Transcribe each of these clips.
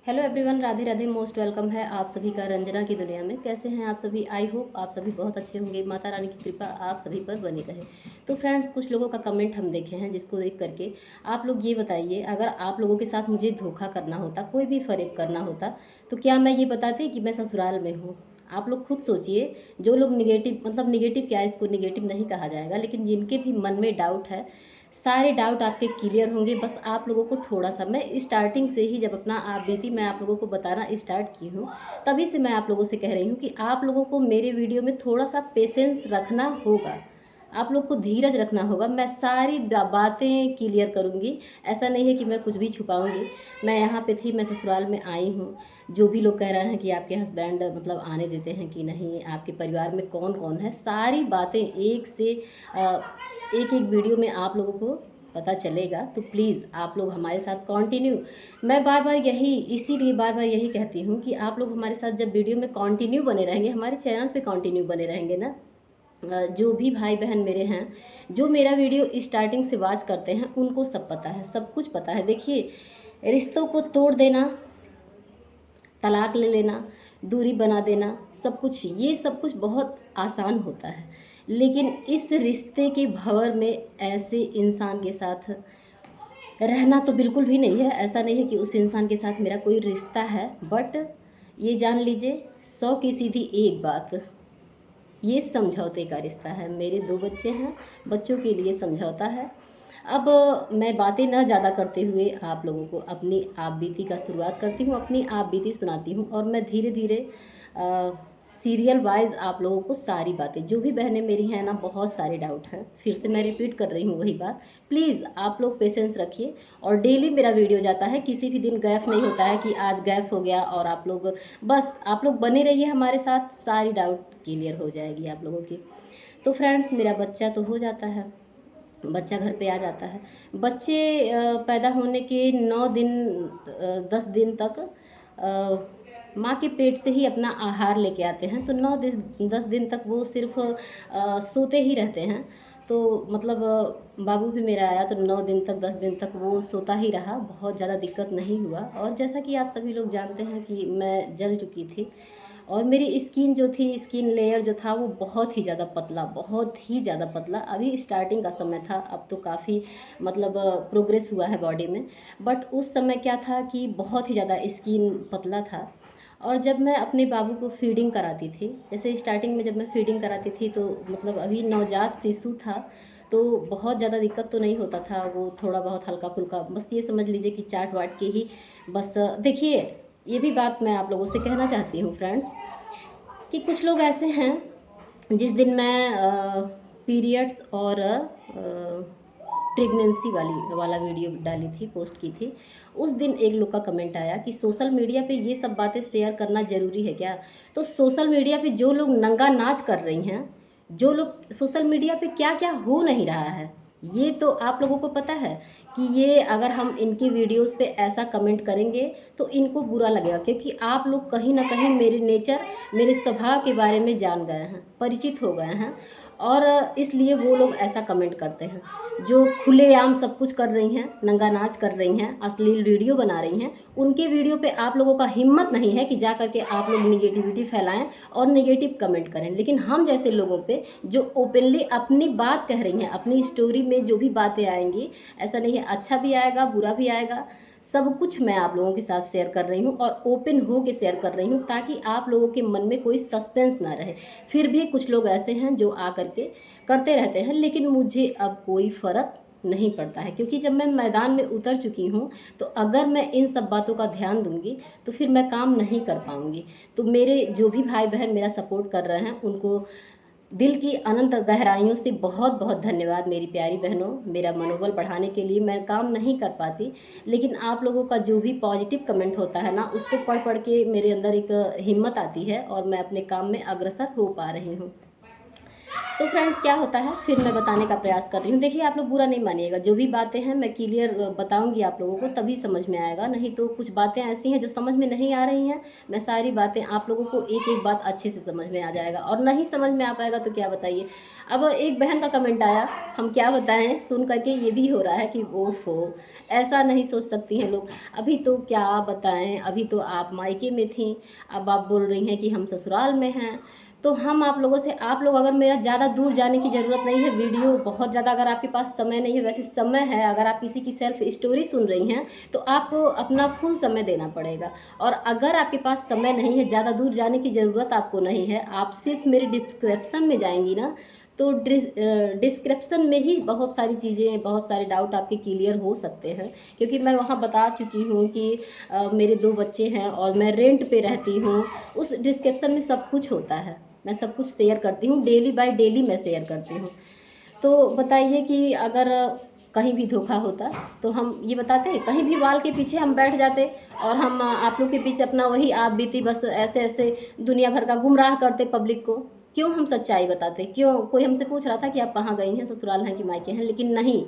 Hello everyone, Radhe Radhe. Most welcome है आप सभी का रंजना की दुनिया में। कैसे हैं आप सभी? आई होप आप सभी बहुत अच्छे होंगे। माता रानी की कृपा आप सभी पर बनी रहे। तो फ्रेंड्स, कुछ लोगों का कमेंट हम देखे हैं, जिसको देख करके आप लोग ये बताइए, अगर आप लोगों के साथ मुझे धोखा करना होता, कोई भी फरेब करना होता, तो क्या मैं ये बताती कि मैं ससुराल में हूँ? आप लोग खुद सोचिए। जो लोग निगेटिव, मतलब निगेटिव क्या, इसको निगेटिव नहीं कहा जाएगा, लेकिन जिनके भी मन में डाउट है, सारे डाउट आपके क्लियर होंगे। बस आप लोगों को थोड़ा सा, मैं स्टार्टिंग से ही जब अपना आप बीती मैं आप लोगों को बताना स्टार्ट की हूँ, तभी से मैं आप लोगों से कह रही हूँ कि आप लोगों को मेरे वीडियो में थोड़ा सा पेशेंस रखना होगा। आप लोग को धीरज रखना होगा। मैं सारी बातें क्लियर करूँगी। ऐसा नहीं है कि मैं कुछ भी छुपाऊँगी। मैं यहाँ पे थी, मैं ससुराल में आई हूँ। जो भी लोग कह रहे हैं कि आपके हस्बैंड मतलब आने देते हैं कि नहीं, आपके परिवार में कौन कौन है, सारी बातें एक से एक एक वीडियो में आप लोगों को पता चलेगा। तो प्लीज़ आप लोग हमारे साथ कंटिन्यू, मैं बार बार यही, इसीलिए बार बार यही कहती हूँ कि आप लोग हमारे साथ जब वीडियो में कंटिन्यू बने रहेंगे, हमारे चैनल पे कंटिन्यू बने रहेंगे ना, जो भी भाई बहन मेरे हैं, जो मेरा वीडियो स्टार्टिंग से वॉच करते हैं, उनको सब पता है, सब कुछ पता है। देखिए, रिश्तों को तोड़ देना, तलाक ले लेना, दूरी बना देना, सब कुछ, ये सब कुछ बहुत आसान होता है। लेकिन इस रिश्ते के भंवर में ऐसे इंसान के साथ रहना तो बिल्कुल भी नहीं है। ऐसा नहीं है कि उस इंसान के साथ मेरा कोई रिश्ता है, बट ये जान लीजिए, 100 की सीधी एक बात, ये समझौते का रिश्ता है। मेरे 2 बच्चे हैं, बच्चों के लिए समझौता है। अब मैं बातें न ज़्यादा करते हुए आप लोगों को अपनी आप बीती का शुरुआत करती हूँ, अपनी आप बीती सुनाती हूँ, और मैं धीरे धीरे सीरियल वाइज आप लोगों को सारी बातें, जो भी बहनें मेरी हैं ना, बहुत सारे डाउट हैं, फिर से मैं रिपीट कर रही हूँ वही बात। प्लीज़ आप लोग पेशेंस रखिए। और डेली मेरा वीडियो जाता है, किसी भी दिन गैप नहीं होता है कि आज गैप हो गया। और आप लोग, बस आप लोग बने रहिए हमारे साथ, सारी डाउट क्लियर हो जाएगी आप लोगों की। तो फ्रेंड्स, मेरा बच्चा तो हो जाता है, बच्चा घर पे आ जाता है। बच्चे पैदा होने के 9 दिन 10 दिन तक माँ के पेट से ही अपना आहार लेके आते हैं। तो 10 दिन तक वो सिर्फ सोते ही रहते हैं। तो मतलब बाबू भी मेरा आया तो 9 दिन तक 10 दिन तक वो सोता ही रहा, बहुत ज़्यादा दिक्कत नहीं हुआ। और जैसा कि आप सभी लोग जानते हैं कि मैं जल चुकी थी, और मेरी स्किन जो थी, स्किन लेयर जो था, वो बहुत ही ज़्यादा पतला, बहुत ही ज़्यादा पतला। अभी स्टार्टिंग का समय था, अब तो काफ़ी मतलब प्रोग्रेस हुआ है बॉडी में। बट उस समय क्या था कि बहुत ही ज़्यादा स्किन पतला था। और जब मैं अपने बाबू को फीडिंग कराती थी, जैसे स्टार्टिंग में जब मैं फीडिंग कराती थी, तो मतलब अभी नवजात शिशु था, तो बहुत ज़्यादा दिक्कत तो नहीं होता था। वो थोड़ा बहुत हल्का फुल्का, बस ये समझ लीजिए कि चाट वाट के ही बस। देखिए, ये भी बात मैं आप लोगों से कहना चाहती हूँ फ्रेंड्स, कि कुछ लोग ऐसे हैं, जिस दिन मैं पीरियड्स और प्रेगनेंसी वाला वीडियो डाली थी, पोस्ट की थी, उस दिन एक लोग का कमेंट आया कि सोशल मीडिया पे ये सब बातें शेयर करना ज़रूरी है क्या? तो सोशल मीडिया पे जो लोग नंगा नाच कर रही हैं, जो लोग सोशल मीडिया पे क्या क्या हो नहीं रहा है, ये तो आप लोगों को पता है कि ये अगर हम इनकी वीडियोस पे ऐसा कमेंट करेंगे तो इनको बुरा लगेगा, क्योंकि आप लोग कहीं ना कहीं मेरे नेचर, मेरे स्वभाव के बारे में जान गए हैं, परिचित हो गए हैं, और इसलिए वो लोग ऐसा कमेंट करते हैं। जो खुलेआम सब कुछ कर रही हैं, नंगा नाच कर रही हैं, अश्लील वीडियो बना रही हैं, उनके वीडियो पे आप लोगों का हिम्मत नहीं है कि जा करके आप लोग निगेटिविटी फैलाएं और नेगेटिव कमेंट करें। लेकिन हम जैसे लोगों पे, जो ओपनली अपनी बात कह रही हैं, अपनी स्टोरी में जो भी बातें आएंगी, ऐसा नहीं है, अच्छा भी आएगा, बुरा भी आएगा, सब कुछ मैं आप लोगों के साथ शेयर कर रही हूँ, और ओपन हो के शेयर कर रही हूँ, ताकि आप लोगों के मन में कोई सस्पेंस ना रहे। फिर भी कुछ लोग ऐसे हैं जो आ करके करते रहते हैं, लेकिन मुझे अब कोई फ़र्क नहीं पड़ता है, क्योंकि जब मैं मैदान में उतर चुकी हूँ, तो अगर मैं इन सब बातों का ध्यान दूंगी तो फिर मैं काम नहीं कर पाऊंगी। तो मेरे जो भी भाई बहन मेरा सपोर्ट कर रहे हैं, उनको दिल की अनंत गहराइयों से बहुत बहुत धन्यवाद। मेरी प्यारी बहनों, मेरा मनोबल बढ़ाने के लिए मैं काम नहीं कर पाती, लेकिन आप लोगों का जो भी पॉजिटिव कमेंट होता है ना, उसको पढ़ पढ़ के मेरे अंदर एक हिम्मत आती है, और मैं अपने काम में अग्रसर हो पा रही हूँ। तो फ्रेंड्स क्या होता है, फिर मैं बताने का प्रयास कर रही हूँ। देखिए आप लोग बुरा नहीं मानिएगा, जो भी बातें हैं मैं क्लियर बताऊँगी आप लोगों को, तभी समझ में आएगा। नहीं तो कुछ बातें ऐसी हैं जो समझ में नहीं आ रही हैं, मैं सारी बातें आप लोगों को एक एक बात अच्छे से समझ में आ जाएगा, और नहीं समझ में आ पाएगा तो क्या बताइए। अब एक बहन का कमेंट आया, हम क्या बताएं, सुन करके ये भी हो रहा है कि ओफो, ऐसा नहीं सोच सकती हैं लोग। अभी तो क्या बताएं, अभी तो आप मायके में थी, अब आप बोल रही हैं कि हम ससुराल में हैं। तो हम आप लोगों से, आप लोग अगर, मेरा ज़्यादा दूर जाने की ज़रूरत नहीं है, वीडियो बहुत ज़्यादा अगर आपके पास समय नहीं है, वैसे समय है, अगर आप किसी की सेल्फ स्टोरी सुन रही हैं तो आपको अपना फुल समय देना पड़ेगा। और अगर आपके पास समय नहीं है, ज़्यादा दूर जाने की ज़रूरत आपको नहीं है, आप सिर्फ मेरे डिस्क्रिप्शन में जाएंगी ना, तो डिस्क्रिप्शन में ही बहुत सारी चीज़ें, बहुत सारे डाउट आपके क्लियर हो सकते हैं। क्योंकि मैं वहाँ बता चुकी हूँ कि मेरे 2 बच्चे हैं और मैं रेंट पे रहती हूँ। उस डिस्क्रिप्शन में सब कुछ होता है, मैं सब कुछ शेयर करती हूँ, डेली बाय डेली मैं शेयर करती हूँ। तो बताइए कि अगर कहीं भी धोखा होता तो हम ये बताते, कहीं भी वाल के पीछे हम बैठ जाते और हम आप लोग के बीच अपना वही आप बीती बस ऐसे ऐसे दुनिया भर का गुमराह करते पब्लिक को। क्यों हम सच्चाई बताते? क्यों? कोई हमसे पूछ रहा था कि आप कहाँ गई हैं, ससुराल हैं कि मायके हैं, लेकिन नहीं,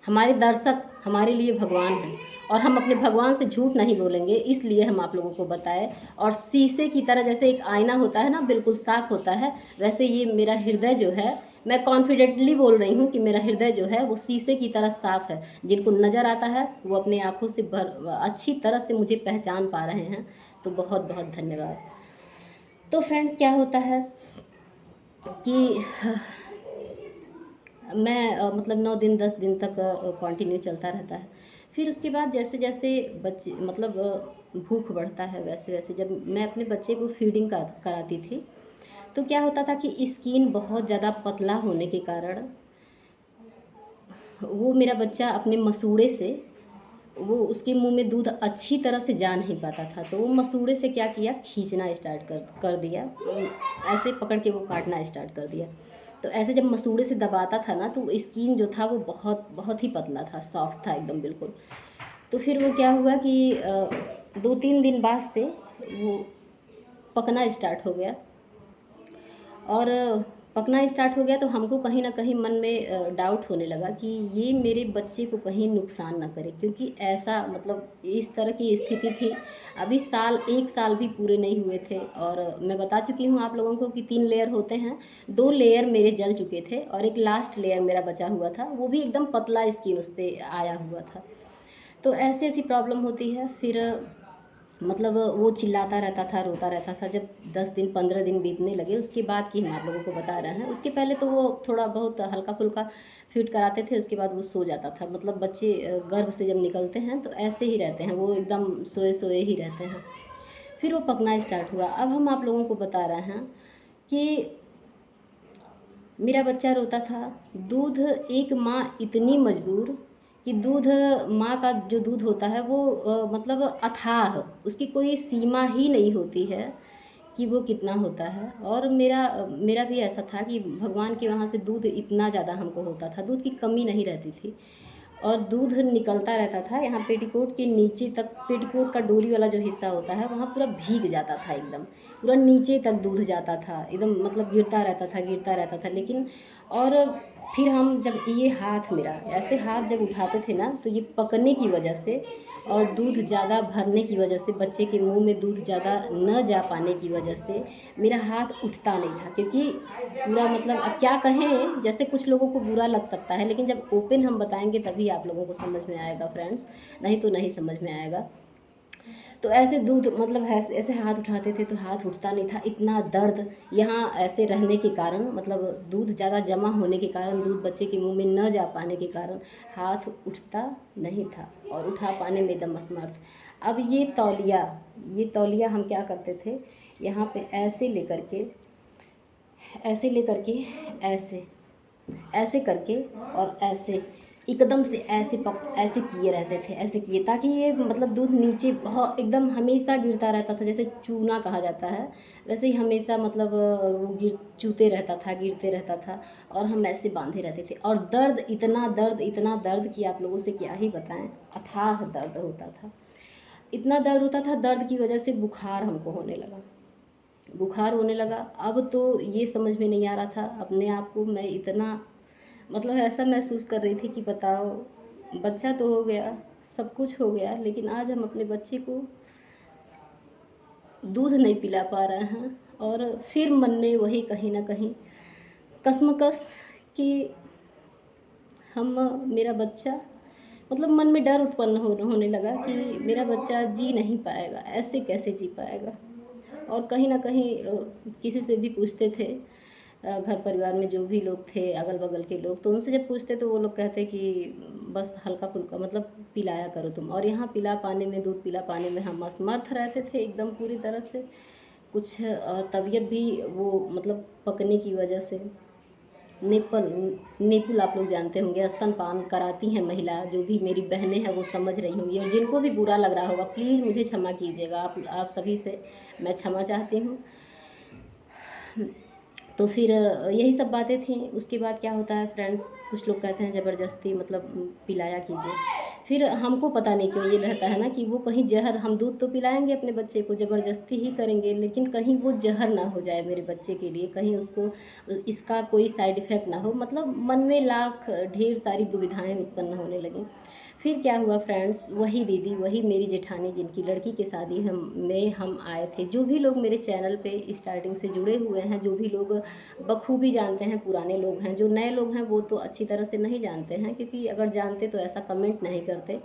हमारे दर्शक हमारे लिए भगवान हैं और हम अपने भगवान से झूठ नहीं बोलेंगे, इसलिए हम आप लोगों को बताएं। और शीशे की तरह, जैसे एक आईना होता है ना, बिल्कुल साफ होता है, वैसे ये मेरा हृदय जो है, मैं कॉन्फिडेंटली बोल रही हूँ कि मेरा हृदय जो है वो शीशे की तरह साफ है। जिनको नज़र आता है वो अपने आँखों से अच्छी तरह से मुझे पहचान पा रहे हैं। तो बहुत बहुत धन्यवाद। तो फ्रेंड्स क्या होता है कि मैं मतलब 9 दिन 10 दिन तक कंटिन्यू चलता रहता है। फिर उसके बाद जैसे जैसे बच्चे मतलब भूख बढ़ता है, वैसे वैसे जब मैं अपने बच्चे को फीडिंग कराती थी, तो क्या होता था कि स्किन बहुत ज़्यादा पतला होने के कारण वो मेरा बच्चा अपने मसूड़े से, वो उसके मुंह में दूध अच्छी तरह से जा नहीं पाता था, तो वो मसूड़े से क्या किया, खींचना स्टार्ट कर दिया, ऐसे पकड़ के वो काटना स्टार्ट कर दिया। तो ऐसे जब मसूड़े से दबाता था ना, तो स्किन जो था वो बहुत बहुत ही पतला था, सॉफ्ट था एकदम बिल्कुल। तो फिर वो क्या हुआ कि 2-3 दिन बाद से वो पकना स्टार्ट हो गया, और पकना स्टार्ट हो गया तो हमको कहीं ना कहीं मन में डाउट होने लगा कि ये मेरे बच्चे को कहीं नुकसान ना करे, क्योंकि ऐसा मतलब इस तरह की स्थिति थी। अभी 1 साल भी पूरे नहीं हुए थे, और मैं बता चुकी हूँ आप लोगों को कि 3 लेयर होते हैं। 2 लेयर मेरे जल चुके थे और एक लास्ट लेयर मेरा बचा हुआ था, वो भी एकदम पतला स्किन उस पर आया हुआ था। तो ऐसी ऐसी प्रॉब्लम होती है। फिर मतलब वो चिल्लाता रहता था, रोता रहता था। जब 10 दिन 15 दिन बीतने लगे, उसके बाद की हम आप लोगों को बता रहे हैं। उसके पहले तो वो थोड़ा बहुत हल्का फुल्का फीड कराते थे, उसके बाद वो सो जाता था। मतलब बच्चे गर्भ से जब निकलते हैं तो ऐसे ही रहते हैं, वो एकदम सोए सोए ही रहते हैं। फिर वो पकना स्टार्ट हुआ। अब हम आप लोगों को बता रहे हैं कि मेरा बच्चा रोता था। दूध, एक माँ इतनी मजबूर कि दूध, माँ का जो दूध होता है वो मतलब अथाह, उसकी कोई सीमा ही नहीं होती है कि वो कितना होता है। और मेरा भी ऐसा था कि भगवान के वहाँ से दूध इतना ज़्यादा हमको होता था, दूध की कमी नहीं रहती थी, और दूध निकलता रहता था। यहाँ पेटीकोट के नीचे तक, पेटीकोट का डोरी वाला जो हिस्सा होता है वहाँ पूरा भीग जाता था, एकदम पूरा नीचे तक दूध जाता था, एकदम मतलब गिरता रहता था, गिरता रहता था। लेकिन और फिर हम जब ये हाथ, मेरा ऐसे हाथ जब उठाते थे ना, तो ये पकने की वजह से और दूध ज़्यादा भरने की वजह से, बच्चे के मुंह में दूध ज़्यादा न जा पाने की वजह से मेरा हाथ उठता नहीं था। क्योंकि पूरा मतलब, अब क्या कहें, जैसे कुछ लोगों को बुरा लग सकता है, लेकिन जब ओपन हम बताएंगे तभी आप लोगों को समझ में आएगा फ्रेंड्स, नहीं तो नहीं समझ में आएगा। तो ऐसे दूध मतलब ऐसे ऐसे हाथ उठाते थे तो हाथ उठता नहीं था, इतना दर्द यहाँ ऐसे रहने के कारण, मतलब दूध ज़्यादा जमा होने के कारण, दूध बच्चे के मुंह में न जा पाने के कारण हाथ उठता नहीं था, और उठा पाने में एकदम असमर्थ। अब ये तौलिया हम क्या करते थे, यहाँ पे ऐसे लेकर के, ऐसे लेकर के, ऐसे ऐसे करके, और ऐसे एकदम से ऐसे किए रहते थे, ऐसे किए, ताकि ये मतलब दूध नीचे बहुत एकदम हमेशा गिरता रहता था, जैसे चूना कहा जाता है, वैसे ही हमेशा मतलब वो चूते रहता था, गिरते रहता था। और हम ऐसे बांधे रहते थे, और दर्द, इतना दर्द कि आप लोगों से क्या ही बताएं, अथाह दर्द होता था, इतना दर्द होता था। दर्द की वजह से बुखार हमको होने लगा। बुखार होने लगा। अब तो ये समझ में नहीं आ रहा था अपने आप को, मैं इतना मतलब ऐसा महसूस कर रही थी कि बताओ, बच्चा तो हो गया, सब कुछ हो गया, लेकिन आज हम अपने बच्चे को दूध नहीं पिला पा रहे हैं। और फिर मन में वही कहीं ना कहीं कश्मकश कि हम मेरा बच्चा मतलब मन में डर उत्पन्न होने लगा कि मेरा बच्चा जी नहीं पाएगा, ऐसे कैसे जी पाएगा। और कहीं ना कहीं किसी से भी पूछते थे, घर परिवार में जो भी लोग थे अगल बगल के लोग, तो उनसे जब पूछते तो वो लोग कहते कि बस हल्का फुल्का मतलब पिलाया करो तुम। और यहाँ पिला पाने में, दूध पिला पाने में हम असमर्थ रहते थे एकदम पूरी तरह से। कुछ तबीयत भी वो मतलब पकने की वजह से नेपुल आप लोग जानते होंगे, स्तनपान कराती हैं महिला, जो भी मेरी बहनें हैं वो समझ रही होंगी। और जिनको भी बुरा लग रहा होगा प्लीज़ मुझे क्षमा कीजिएगा, आप सभी से मैं क्षमा चाहती हूँ। तो फिर यही सब बातें थी। उसके बाद क्या होता है फ्रेंड्स, कुछ लोग कहते हैं ज़बरदस्ती मतलब पिलाया कीजिए। फिर हमको पता नहीं क्यों ये रहता है ना कि वो कहीं ज़हर, हम दूध तो पिलाएंगे अपने बच्चे को, ज़बरदस्ती ही करेंगे, लेकिन कहीं वो ज़हर ना हो जाए मेरे बच्चे के लिए, कहीं उसको इसका कोई साइड इफ़ेक्ट ना हो। मतलब मन में लाख ढेर सारी दुविधाएं उत्पन्न होने लगीं। फिर क्या हुआ फ्रेंड्स, वही दीदी, वही मेरी जेठानी जिनकी लड़की की शादी हम आए थे, जो भी लोग मेरे चैनल पे स्टार्टिंग से जुड़े हुए हैं, जो भी लोग बखूबी जानते हैं, पुराने लोग हैं, जो नए लोग हैं वो तो अच्छी तरह से नहीं जानते हैं, क्योंकि अगर जानते तो ऐसा कमेंट नहीं करते,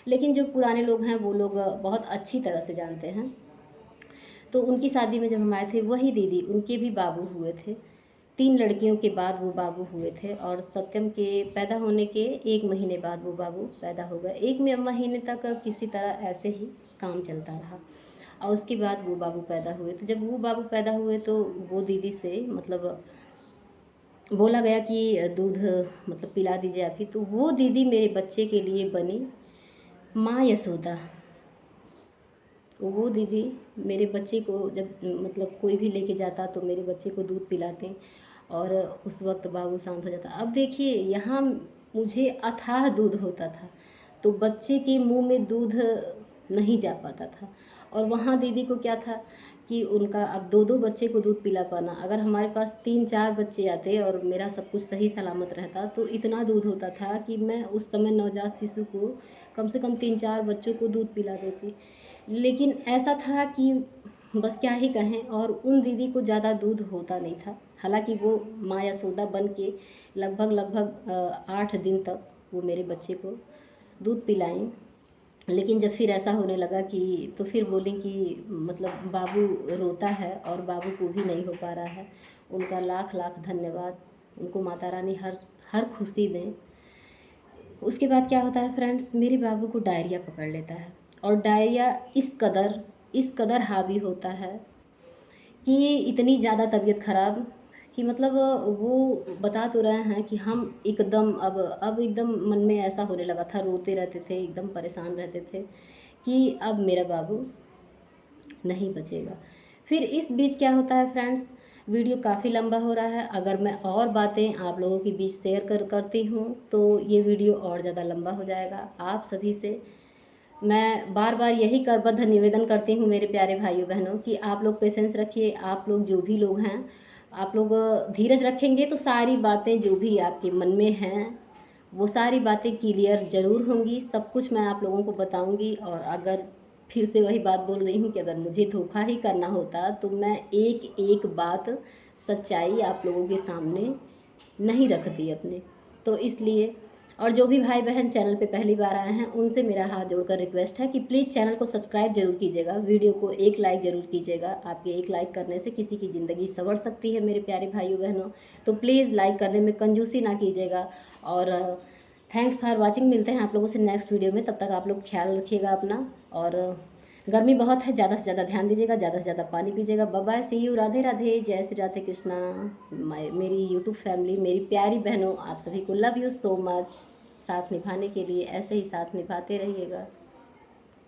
लेकिन जो पुराने लोग हैं वो लोग बहुत अच्छी तरह से जानते हैं। तो उनकी शादी में जब हम आए थे, वही दीदी, उनके भी बाबू हुए थे। 3 लड़कियों के बाद वो बाबू हुए थे, और सत्यम के पैदा होने के 1 महीने बाद वो बाबू पैदा हो गए। 1 महीने तक किसी तरह ऐसे ही काम चलता रहा, और उसके बाद वो बाबू पैदा हुए। तो जब वो बाबू पैदा हुए तो वो दीदी से मतलब बोला गया कि दूध मतलब पिला दीजिए आप ही। तो वो दीदी मेरे बच्चे के लिए बनी माँ यशोदा। वो दीदी मेरे बच्चे को जब मतलब कोई भी लेके जाता तो मेरे बच्चे को दूध पिलाते, और उस वक्त बाबू शांत हो जाता। अब देखिए, यहाँ मुझे अथाह दूध होता था, तो बच्चे के मुंह में दूध नहीं जा पाता था। और वहाँ दीदी को क्या था कि उनका अब 2-2 बच्चे को दूध पिला पाना, अगर हमारे पास 3-4 बच्चे आते और मेरा सब कुछ सही सलामत रहता तो इतना दूध होता था कि मैं उस समय नवजात शिशु को कम से कम 3-4 बच्चों को दूध पिला देती। लेकिन ऐसा था कि बस क्या ही कहें, और उन दीदी को ज़्यादा दूध होता नहीं था। हालांकि वो माँ यशोदा बन के लगभग 8 दिन तक वो मेरे बच्चे को दूध पिलाएं। लेकिन जब फिर ऐसा होने लगा कि तो फिर बोली कि मतलब बाबू रोता है और बाबू को भी नहीं हो पा रहा है। उनका लाख लाख धन्यवाद, उनको माता रानी हर हर खुशी दें। उसके बाद क्या होता है फ्रेंड्स, मेरे बाबू को डायरिया पकड़ लेता है, और डायरिया इस कदर हावी होता है कि इतनी ज़्यादा तबीयत ख़राब कि मतलब वो बता तो रहे हैं कि हम एकदम अब एकदम मन में ऐसा होने लगा था, रोते रहते थे, एकदम परेशान रहते थे कि अब मेरा बाबू नहीं बचेगा। फिर इस बीच क्या होता है फ्रेंड्स, वीडियो काफ़ी लंबा हो रहा है, अगर मैं और बातें आप लोगों के बीच शेयर करती हूँ तो ये वीडियो और ज़्यादा लंबा हो जाएगा। आप सभी से मैं बार बार यही करबद्ध निवेदन करती हूँ मेरे प्यारे भाइयों बहनों कि आप लोग पेशेंस रखिए। आप लोग जो भी लोग हैं, आप लोग धीरज रखेंगे तो सारी बातें जो भी आपके मन में हैं वो सारी बातें क्लियर ज़रूर होंगी। सब कुछ मैं आप लोगों को बताऊंगी। और अगर फिर से वही बात बोल रही हूँ कि अगर मुझे धोखा ही करना होता तो मैं एक एक बात सच्चाई आप लोगों के सामने नहीं रखती अपने। तो इसलिए, और जो भी भाई बहन चैनल पे पहली बार आए हैं उनसे मेरा हाथ जोड़कर रिक्वेस्ट है कि प्लीज़ चैनल को सब्सक्राइब जरूर कीजिएगा, वीडियो को एक लाइक ज़रूर कीजिएगा। आपके एक लाइक करने से किसी की ज़िंदगी संवर सकती है मेरे प्यारे भाइयों बहनों। तो प्लीज़ लाइक करने में कंजूसी ना कीजिएगा। और थैंक्स फॉर वॉचिंग। मिलते हैं आप लोगों से नेक्स्ट वीडियो में, तब तक आप लोग ख्याल रखिएगा अपना। और गर्मी बहुत है, ज़्यादा से ज़्यादा ध्यान दीजिएगा, ज़्यादा से ज़्यादा पानी पीजिएगा। Bye bye, see you, Radhe Radhe, जय श्री राधे कृष्णा। मेरी यूट्यूब फैमिली, मेरी प्यारी बहनों, आप सभी को लव यू सो मच। साथ निभाने के लिए ऐसे ही साथ निभाते रहिएगा।